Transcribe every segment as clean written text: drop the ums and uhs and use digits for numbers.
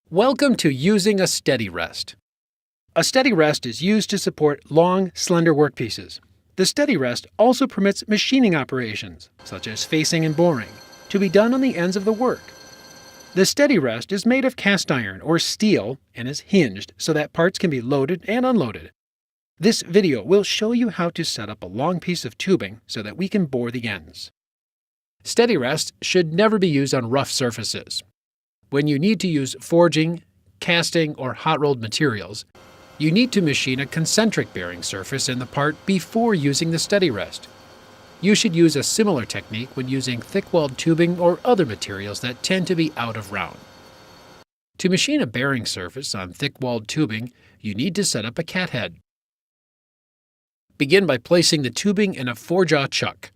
Welcome to using a steady rest. A steady rest is used to support long, slender workpieces. The steady rest also permits machining operations, such as facing and boring, to be done on the ends of the work. The steady rest is made of cast iron or steel and is hinged so that parts can be loaded and unloaded. This video will show you how to set up a long piece of tubing so that we can bore the ends. Steady rests should never be used on rough surfaces. When you need to use forging, casting, or hot-rolled materials, you need to machine a concentric bearing surface in the part before using the steady rest. You should use a similar technique when using thick-walled tubing or other materials that tend to be out of round. To machine a bearing surface on thick-walled tubing, you need to set up a cathead. Begin by placing the tubing in a 4-jaw chuck.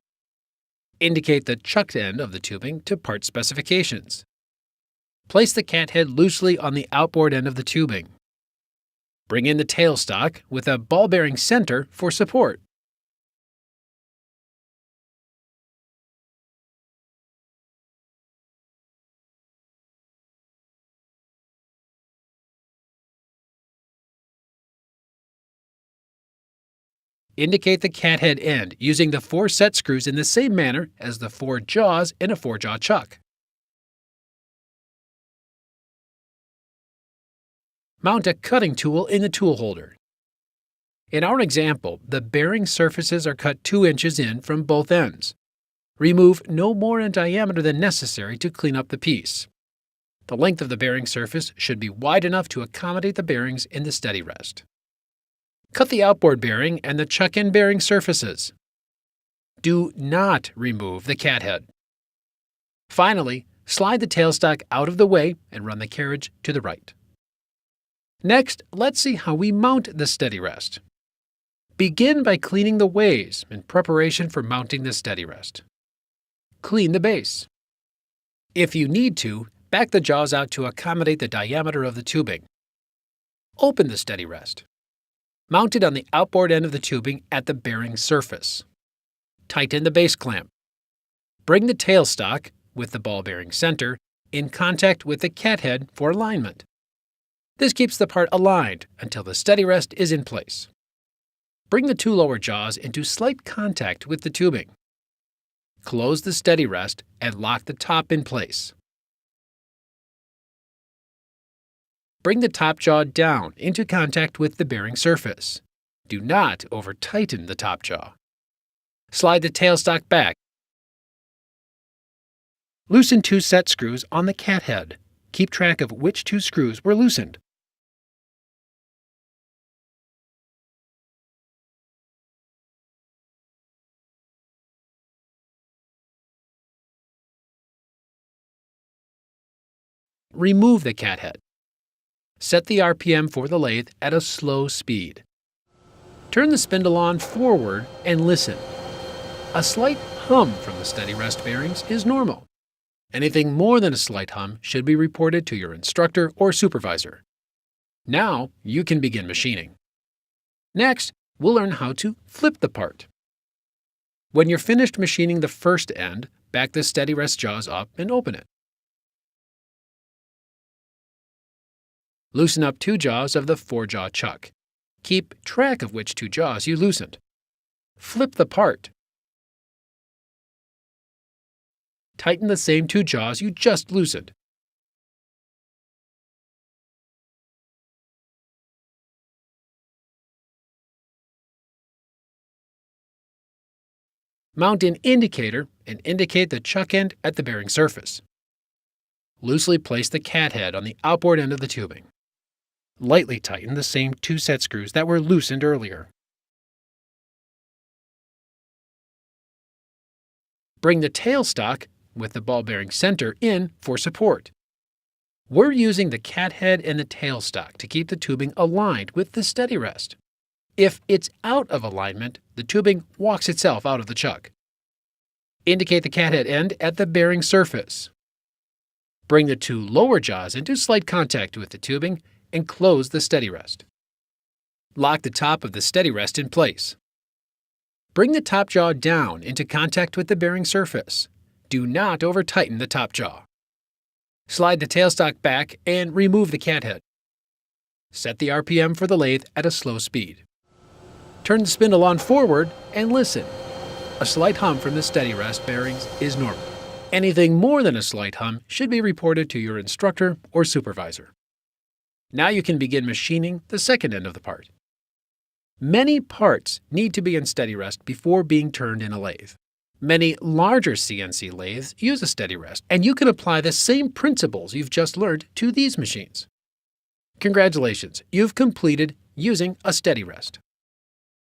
Indicate the chucked end of the tubing to part specifications. Place the cathead loosely on the outboard end of the tubing. Bring in the tailstock with a ball bearing center for support. Indicate the cathead end using the 4 set screws in the same manner as the 4 jaws in a 4-jaw chuck. Mount a cutting tool in the tool holder. In our example, the bearing surfaces are cut 2 inches in from both ends. Remove no more in diameter than necessary to clean up the piece. The length of the bearing surface should be wide enough to accommodate the bearings in the steady rest. Cut the outboard bearing and the chuck-in bearing surfaces. Do not remove the cathead. Finally, slide the tailstock out of the way and run the carriage to the right. Next, let's see how we mount the steady rest. Begin by cleaning the ways in preparation for mounting the steady rest. Clean the base. If you need to, back the jaws out to accommodate the diameter of the tubing. Open the steady rest. Mount it on the outboard end of the tubing at the bearing surface. Tighten the base clamp. Bring the tailstock, with the ball bearing center, in contact with the cathead for alignment. This keeps the part aligned until the steady rest is in place. Bring the 2 lower jaws into slight contact with the tubing. Close the steady rest and lock the top in place. Bring the top jaw down into contact with the bearing surface. Do not over-tighten the top jaw. Slide the tailstock back. Loosen 2 set screws on the cathead. Keep track of which 2 screws were loosened. Remove the cathead. Set the RPM for the lathe at a slow speed. Turn the spindle on forward and listen. A slight hum from the steady rest bearings is normal. Anything more than a slight hum should be reported to your instructor or supervisor. Now you can begin machining. Next, we'll learn how to flip the part. When you're finished machining the first end, back the steady rest jaws up and open it. Loosen up 2 jaws of the 4-jaw chuck. Keep track of which 2 jaws you loosened. Flip the part. Tighten the same 2 jaws you just loosened. Mount an indicator and indicate the chuck end at the bearing surface. Loosely place the cathead on the outboard end of the tubing. Lightly tighten the same 2 set screws that were loosened earlier. Bring the tailstock, with the ball bearing center, in for support. We're using the cathead and the tailstock to keep the tubing aligned with the steady rest. If it's out of alignment, the tubing walks itself out of the chuck. Indicate the cathead end at the bearing surface. Bring the 2 lower jaws into slight contact with the tubing and close the steady rest. Lock the top of the steady rest in place. Bring the top jaw down into contact with the bearing surface. Do not over-tighten the top jaw. Slide the tailstock back and remove the cathead. Set the RPM for the lathe at a slow speed. Turn the spindle on forward and listen. A slight hum from the steady rest bearings is normal. Anything more than a slight hum should be reported to your instructor or supervisor. Now you can begin machining the second end of the part. Many parts need to be in steady rest before being turned in a lathe. Many larger CNC lathes use a steady rest, and you can apply the same principles you've just learned to these machines. Congratulations, you've completed using a steady rest.